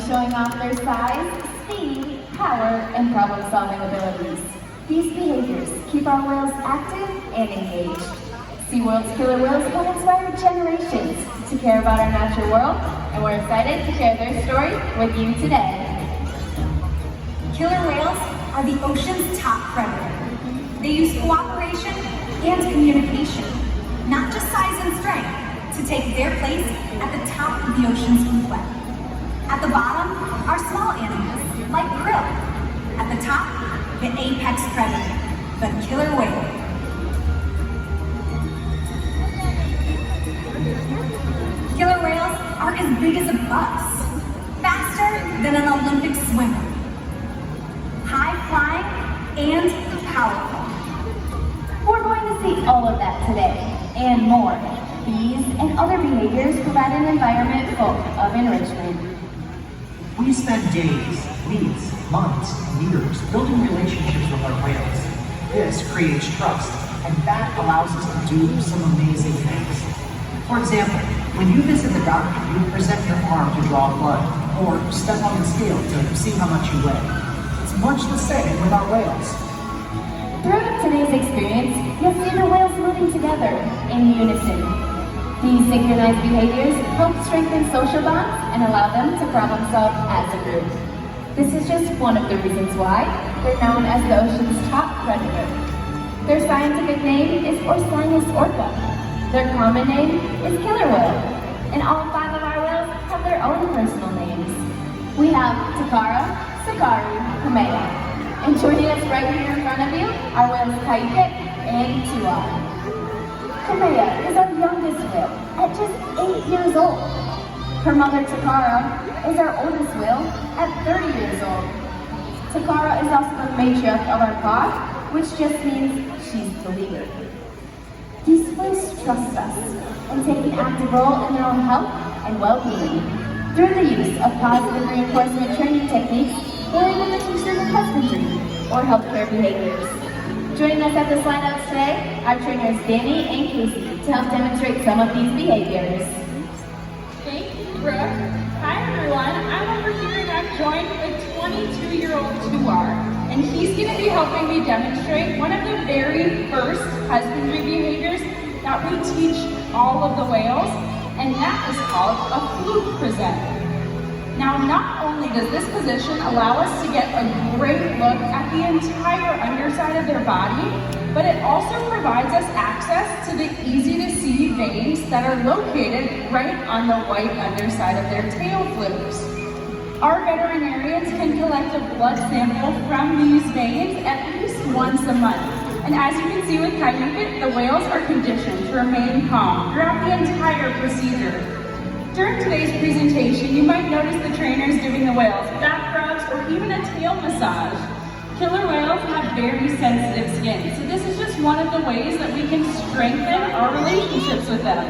showing off their size, speed, power, and problem-solving abilities. These behaviors keep our whales active and engaged. SeaWorld's killer whales have inspired generations to care about our natural world, and we're excited to share their story with you today. Killer whales are the ocean's top predator. They use cooperation and communication, not just size and strength, to take their place at the top of the ocean's food web. At the bottom are small animals like krill. At the top, the apex predator, the killer whale. Killer whales are as big as a bus, faster than an Olympic swimmer, high-flying and powerful. We're going to see all of that today, and more. These and other behaviors provide an environment full of enrichment. We spend days, weeks, months, years building relationships with our whales. This creates trust, and that allows us to do some amazing things. For example, when you visit the doctor, you present your arm to draw blood, or step on the scale to see how much you weigh. It's much the same with our whales. Throughout today's experience, you'll see the whales moving together in unison. These synchronized behaviors help strengthen social bonds and allow them to problem solve as a group. This is just one of the reasons why they're known as the ocean's top predator. Their scientific name is Orcinus orca. Their common name is killer whale. And all 5 of our whales have their own personal names. We have Takara, Sakari, Kamea. And joining us right here in front of you are whales Kaike and Tuar. Kamea is our youngest whale at just 8 years old. Her mother Takara is our oldest whale at 30 years old. Takara is also the matriarch of our pod, which just means she's the leader. These whales trust us and take an active role in their own health and well-being through the use of positive reinforcement training techniques or even the use of husbandry or healthcare behaviors. Joining us at the slide outs today are trainers Danny and Casey to help demonstrate some of these behaviors. Thank you, Brooke. Hi everyone, I'm over here and I've joined a 22-year-old Tuar, and he's going to be helping me demonstrate one of the very first husbandry behaviors that we teach all of the whales, and that is called a fluke present. Now, not only does this position allow us to get a great look at the entire underside of their body, but it also provides us access to the easy-to-see veins that are located right on the white underside of their tail flukes. Our veterinarians can collect a blood sample from these veins at least once a month. And as you can see with Kayukit, the whales are conditioned to remain calm throughout the entire procedure. During today's presentation, you might notice the trainers giving the whales back rubs or even a tail massage. Killer whales have very sensitive skin, so this is just one of the ways that we can strengthen our relationships with them.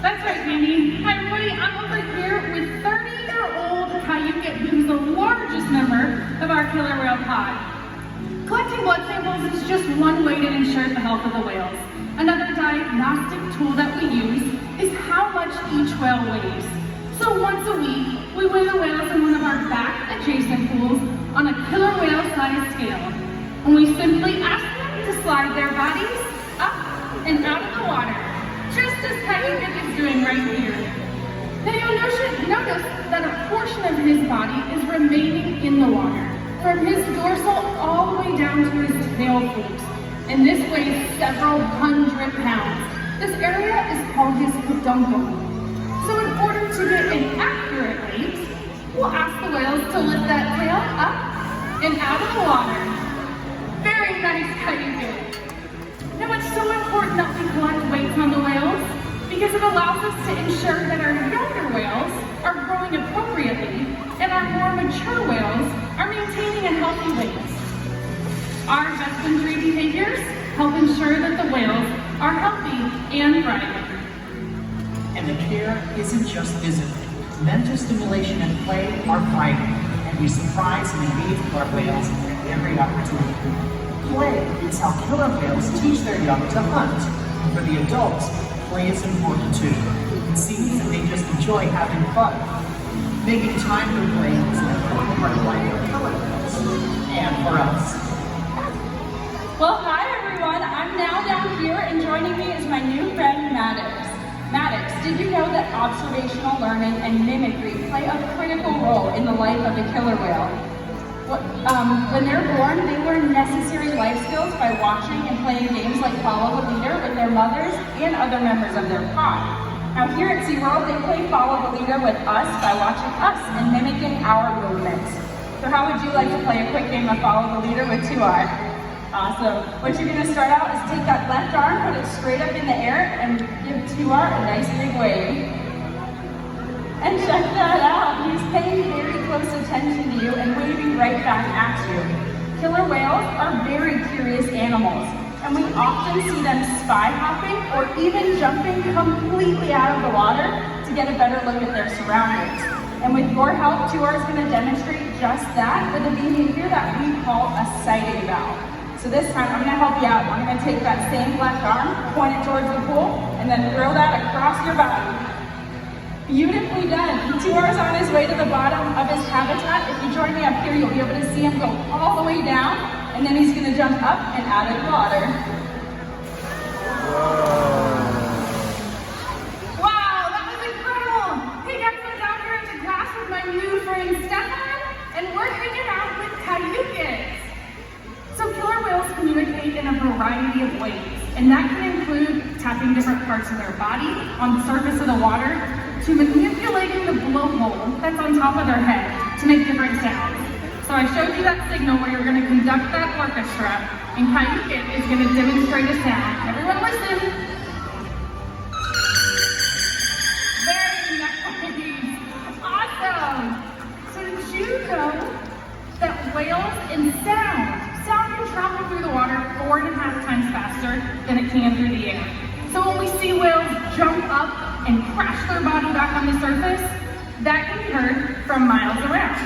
That's right, Mandy. Hi everybody, I'm over here with 30-year-old Kayukit, who's the largest member of our killer whale pod. Collecting blood samples is just one way to ensure the health of the whales. Another diagnostic tool that we use is how much each whale weighs. So once a week, we weigh the whales in one of our back adjacent pools on a killer whale size scale. And we simply ask them to slide their bodies up and out of the water, just as Kayukit is doing right here. Now you'll notice that a portion of his body is remaining in the water, from his dorsal all the way down to his tail flukes. And this weighs several hundred pounds. This area is called his peduncle. So in order to get an accurate weight, we'll ask the whales to lift that tail up and out of the water. Very nice, Kayukit. Now it's so important that we collect weights on the whales because it allows us to ensure that our younger whales are growing appropriately and our more mature whales are maintaining a healthy weight. Our husbandry behaviors help ensure that the whales are healthy and thriving. And the care isn't just physical. Mental stimulation and play are vital, and we surprise and engage with our whales at every opportunity. Play is how killer whales teach their young to hunt. And for the adults, play is important too. It seems that they just enjoy having fun. Making time for play is an important part of life for killer whales and for us. Well, hi everyone. I'm now down here, and joining me is my new friend Maddox. Maddox, did you know that observational learning and mimicry play a critical role in the life of a killer whale? When they're born, they learn necessary life skills by watching and playing games like follow the leader with their mothers and other members of their pod. Now here at SeaWorld, they play follow the leader with us by watching us and mimicking our movements. So how would you like to play a quick game of follow the leader with 2R? Awesome. What you're going to start out is take that left arm, put it straight up in the air, and give 2R a nice big wave. And check that out. He's paying very close attention to you and waving right back at you. Killer whales are very curious animals, and we often see them spy hopping or even jumping completely out of the water to get a better look at their surroundings. And with your help, 2R is going to demonstrate just that with a behavior that we call a sighting valve. So this time, I'm going to help you out. I'm going to take that same left arm, point it towards the pool, and then throw that across your body. Beautifully done. 2R is on his way to the bottom of his habitat. If you join me up here, you'll be able to see him go all the way down, and then he's going to jump up and out of the water. Wow, that was incredible! Hey guys, I'm down here at the class with my new friend Stefan, and we're hanging out with cayucas. So killer whales communicate in a variety of ways, and that can include tapping different parts of their body on the surface of the water to manipulating the blowhole that's on top of their head to make different sounds. So I showed you that signal where you're going to conduct that orchestra, and Cayucit is going to demonstrate a sound. Everyone listen. Very nice. Awesome. So did you know that whales in sound can travel through the water 4.5 times faster than it can through the air? So when we see whales jump up and crash their body back on the surface, that can be heard from miles around.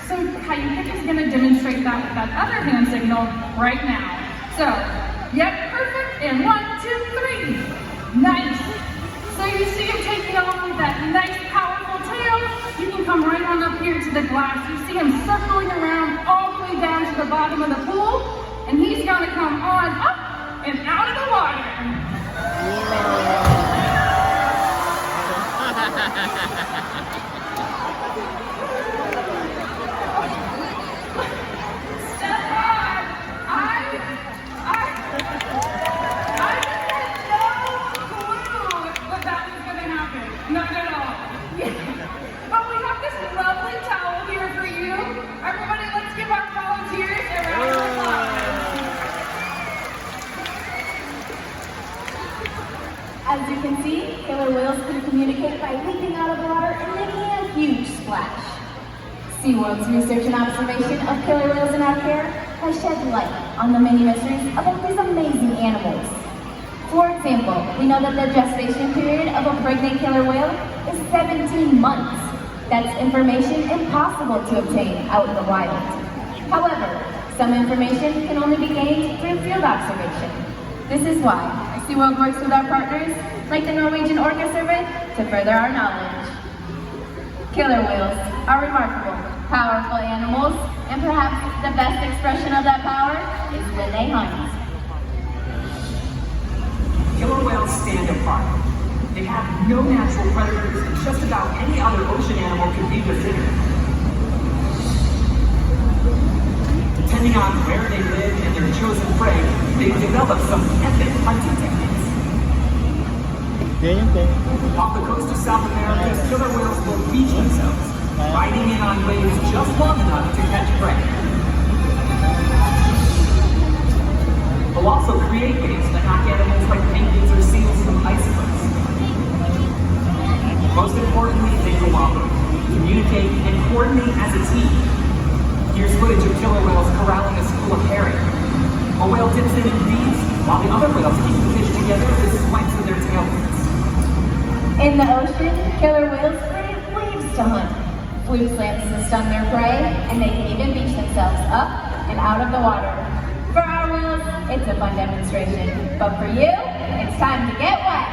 So Cayucit is going to demonstrate that with that other hand signal right now. So, yep, perfect, and 1, 2, 3. Nice. So you see him taking off with that nice, powerful tail. You can come right on up here to the glass. You see him circling around all the way down to the bottom of the pool, and he's going to come on up and out of the water. Stefan, I had no clue that was going to happen. Not at all. But we have this lovely towel here for you. Everybody, let's give our volunteers a round of applause. As you can see, killer whales can communicate by leaping out of the water and making a huge splash. SeaWorld's research and observation of killer whales in our care has shed light on the many mysteries about these amazing animals. For example, we know that the gestation period of a pregnant killer whale is 17 months. That's information impossible to obtain out in the wild. However, some information can only be gained through field observation. This is why SeaWorld works with our partners, like the Norwegian Orca Survey, to further our knowledge. Killer whales are remarkable, powerful animals, and perhaps the best expression of that power is when they hunt. Killer whales stand apart. They have no natural predators, and just about any other ocean animal could be their dinner. Depending on where they live and their chosen prey, they've developed some epic hunting techniques. Off the coast of South America, killer whales will beach themselves, riding in on waves just long enough to catch prey. They'll also create waves that knock animals like penguins or seals from icebergs. Most importantly, they cooperate, communicate, and coordinate as a team. Here's footage of killer whales corralling a school of herring. A whale dips in and feeds, while the other whales keep the fish together with swipes of their tail fins. In the ocean, killer whales create waves to hunt. Fluke slants to stun their prey, and they can even beach themselves up and out of the water. For our whales, it's a fun demonstration. But for you, it's time to get wet.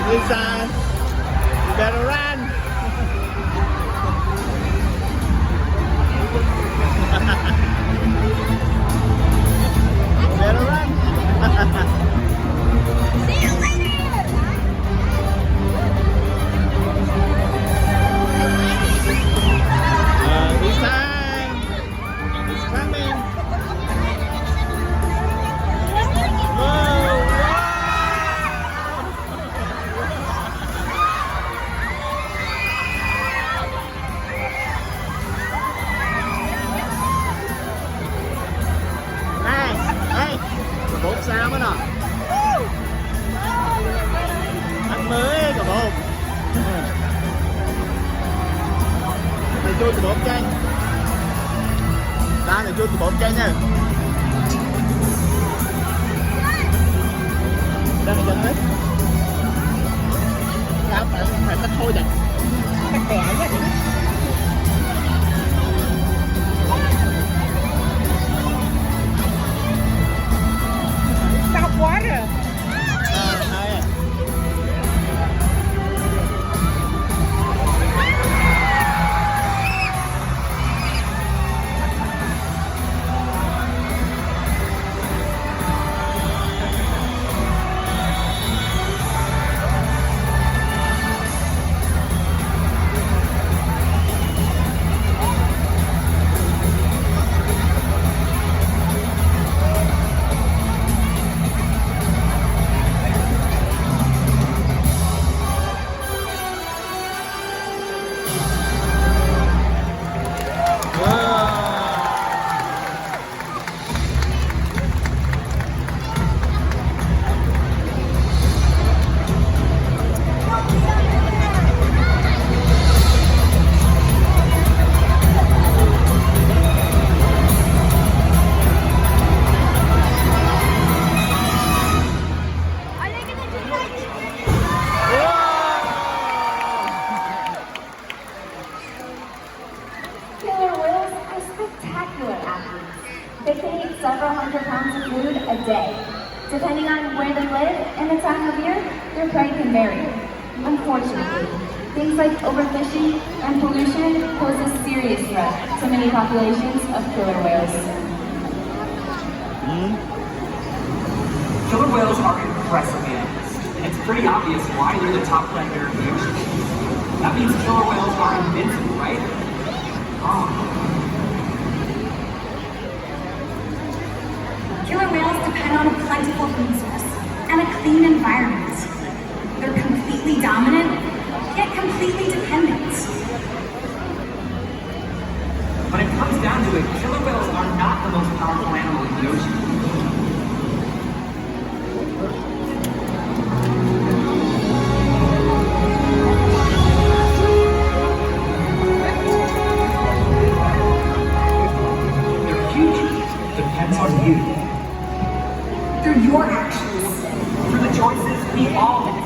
Lisa, you better run. You better run. See you later! This time, it's coming. Whoa, bột sao mới nè, anh mới cả bột này chui từ bột chanh ra này chui từ bột chanh nha, đang là chân hết sao phải tách thôi vậy, tách bẻ vậy. Quá rồi. They can eat several hundred pounds of food a day. Depending on where they live and the time of year, their prey can vary. Unfortunately, things like overfishing and pollution pose a serious threat to many populations of killer whales. Killer whales are impressive animals, and it's pretty obvious why they're the top predator in the ocean. That means killer whales are invincible, right? Killer whales depend on a plentiful food source and a clean environment. They're completely dominant, yet completely dependent. When it comes down to it, killer whales are not the most powerful animal in the ocean. Their future depends on you. Through your actions. Through the choices we all make.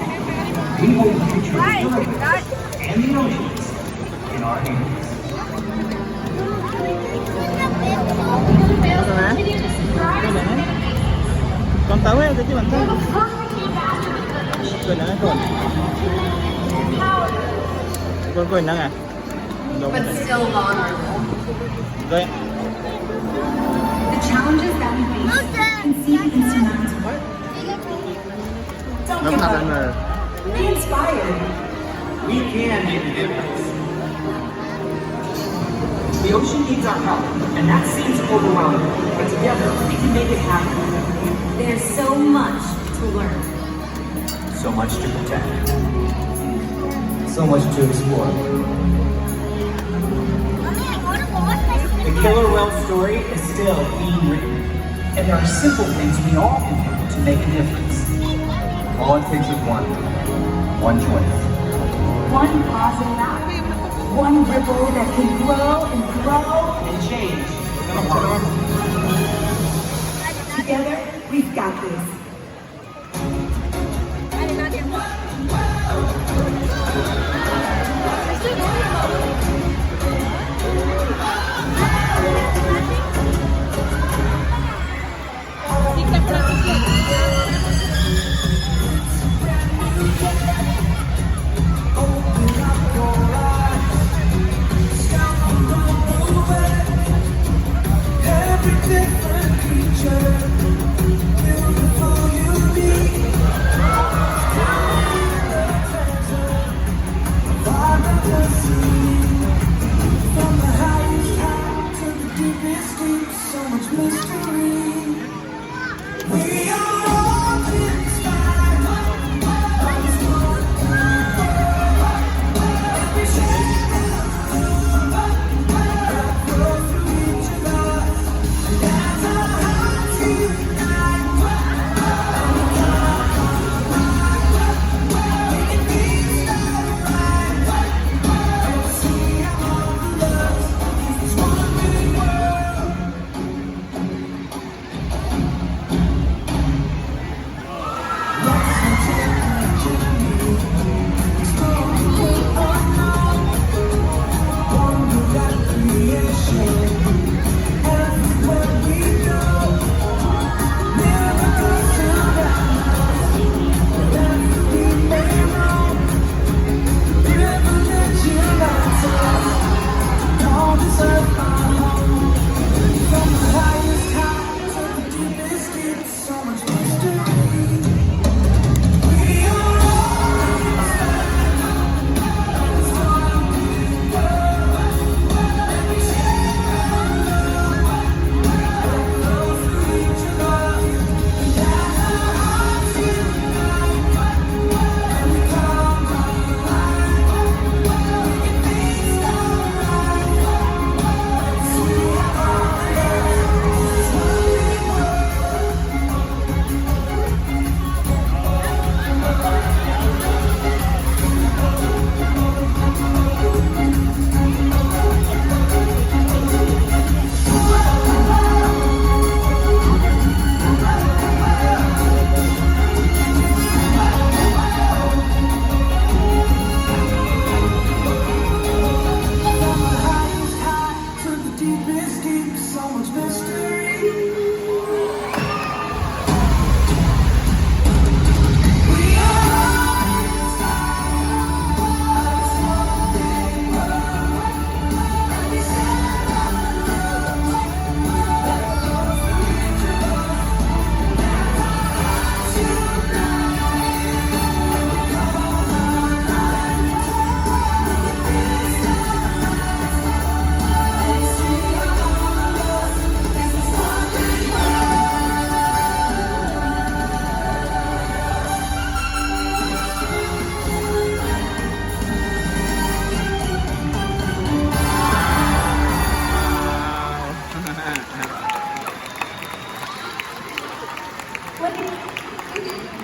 We hold the future of killer whales and the oceans in our hands. Con tấu ấy, chứ mình thấy quên nắng còn quên nắng à But still vulnerable. rồi The challenges that we face can seem insurmountable. Don't nó give thật up. là Be inspired. We can make a difference. ocean needs our help, and that seems overwhelming, but together we can make it happen. There's so much to learn. So much to protect. So much to explore. The killer whale story is still being written, And there are simple things we all can do to make a difference. All it takes is one choice. One positive act. One ripple that can grow and grow. And change the world. Together, we've got this.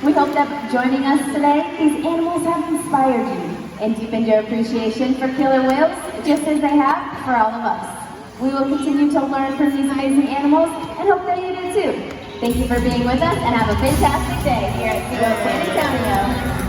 We hope that joining us today, these animals have inspired you and deepened your appreciation for killer whales, just as they have for all of us. We will continue to learn from these amazing animals and hope that you do too. Thank you for being with us and have a fantastic day here at SeaWorld San Antonio.